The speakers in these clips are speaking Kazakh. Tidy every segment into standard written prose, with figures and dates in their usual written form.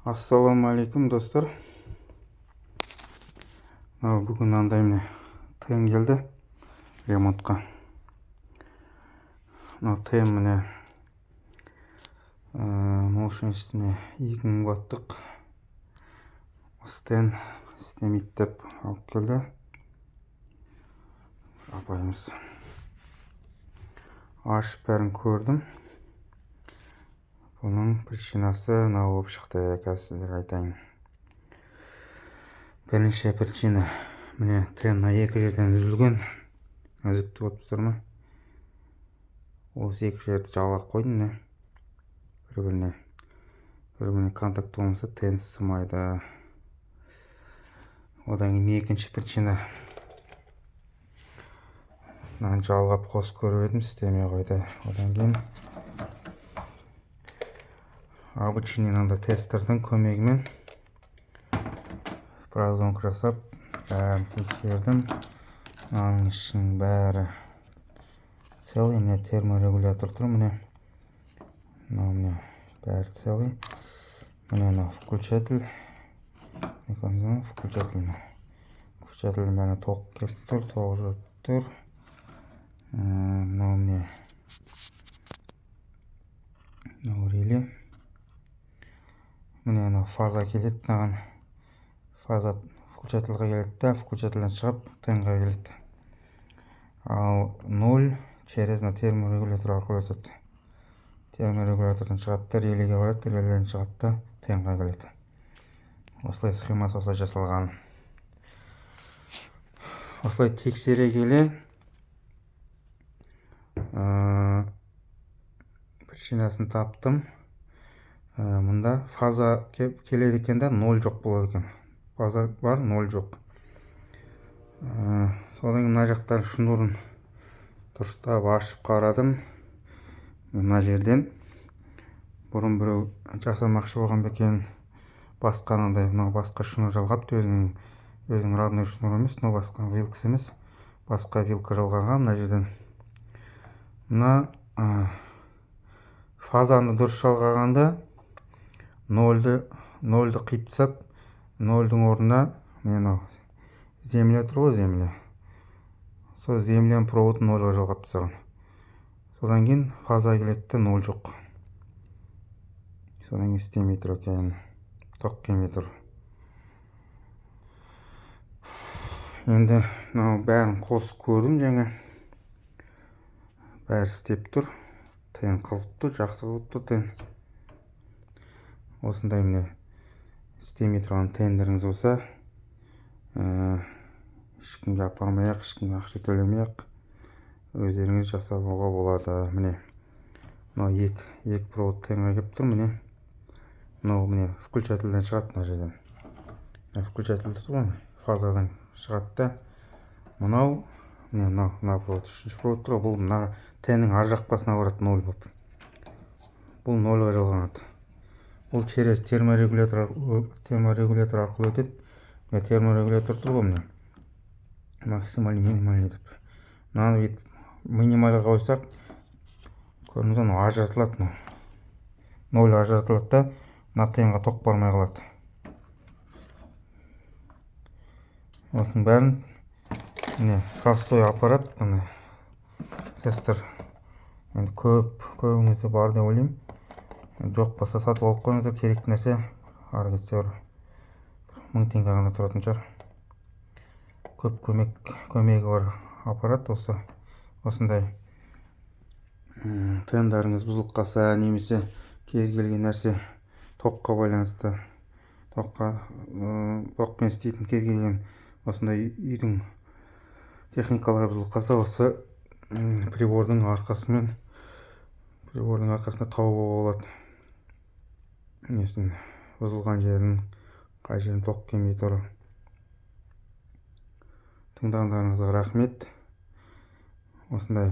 Ассалаумағалейкум достар. Бүгін мынандай міне тен келді ремонтқа. Тен міне мощностьіне 2000 ваттық стен істемейді деп алып келді апайымыз. Ашып бәрін көрдім. Бұның причинасы мынау болып шықты, қазір сіздерге айтайын. Бірінші причина міне тен екі жерден үзілген. Үзікті болып тұр ма? Осы екі жерді жалғап қойдым міне. Бір-біріне контакт болмаса тен сымайды. Одан кейін екінші причина. Мынаны жалғап қосып көріп едім, істемей қойды. Одан кейін обычный мынандай тестердің көмегімен разгонка жасап, бәрін тексердім. Мынаның ішінің бәрі целый. Міне терморегулятор тұр, міне. Міне бәрі целый. Міне включатель. Включательдің бәріне тоқ келіп тұр, тоқ жүріп тұр. Мынау міне реле. Міне фаза келеді, мынаған фаза включательға келеді, включательден шығып тенға келеді. Ал 0 через терморегулятор арқылы өтеді. Терморегулятордан шығады, релеге барады, реледен шығады, тенға келеді. Осылай схемасы осылай жасалған. Осылай тексере келе причинасын таптым. Мұнда фаза келеді екен да 0 жоқ болады екен. Фаза бар, 0 жоқ. Содан мына жақтан шнурын дұрыстап ашып қарадым. Мына жерден бұрын біреу жасамақшы болған екен. Басқа шнур жалғапты, өзінің родной шнур емес, басқа вилкасы емес. Басқа вилка жалғаған мына жерден. Мына фазаны дұрыс жалғағанда 0-ді қиып тастап, 0-дің орнына земля тұр ғой, земля. Сол земляның проводын 0-ға жалғап тастаған. Содан кейін фаза келеді, 0 жоқ. Содан кейін істемей тұр екен, тоқ келмей тұр. Енді бәрін қосып көрдім жаңа. Бәрі істеп тұр. Тен қызып тұр, жақсы қызып тұр тен. Осындай міне істемей тұрған тендеріңіз болса, ешкімге апармай-ақ, ешкімге ақша төлемей-ақ өздеріңіз жасауға болады. Міне мынау екі провод тенге келіп тұр, міне. Мынау міне включательден шығады мына жерден. Включательді тұр ғой, фазадан шығады да. Мынау мына провод, үшінші провод тұр, бұл мына теннің ар жақ басына барады 0 болып. Бұл 0-ға жалғанады. Бұл через терморегулятор арқылы өтеді. Терморегулятор тұр ғой міне. Максималь, минимальный деп. Мынаны минимальға қойсақ, көрдіңіз бе, ажыратылады. 0 ажыратылады да, мына тенға тоқ бармай қалады. Осының бәрін простой аппарат, тестер. Енді көбіңізде бар деп ойлаймын. Жоқ болса сатып алып қойыңыздар, керекті нәрсе. Ары кетсе 1000 теңге ғана тұратын шығар. Көп көмегі бар аппарат осы. Осындай тендарыңыз бұзылып қалса, немесе кез келген нәрсе тоққа байланысты, тоқпен істейтін кез келген осындай үйдің техникалары бұзылып қалса, осы прибордың арқасында тауып болады. Несін бұзылған жерін, қай жерін тоқ келмей тұр. Тыңдағандарыңызға рахмет. Осындай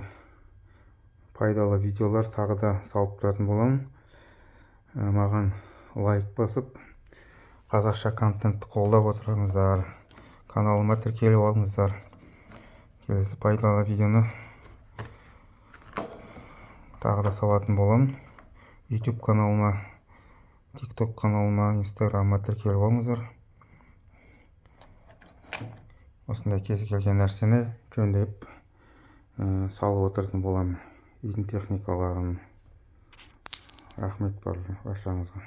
пайдалы видеолар тағы да салып тұратын боламын. Маған лайк басып, қазақша контентті қолдап отырыңыздар. Каналыма тіркеліп алыңыздар. Келесі пайдалы видеоны тағы да салатын боламын. YouTube каналыма TikTok каналыма, Instagram'a тіркеліп алыңыздар. Осындай кез келген нәрсені жөндеп салып отыратын боламын. Үйдің техникаларын. Рахмет баршаңызға.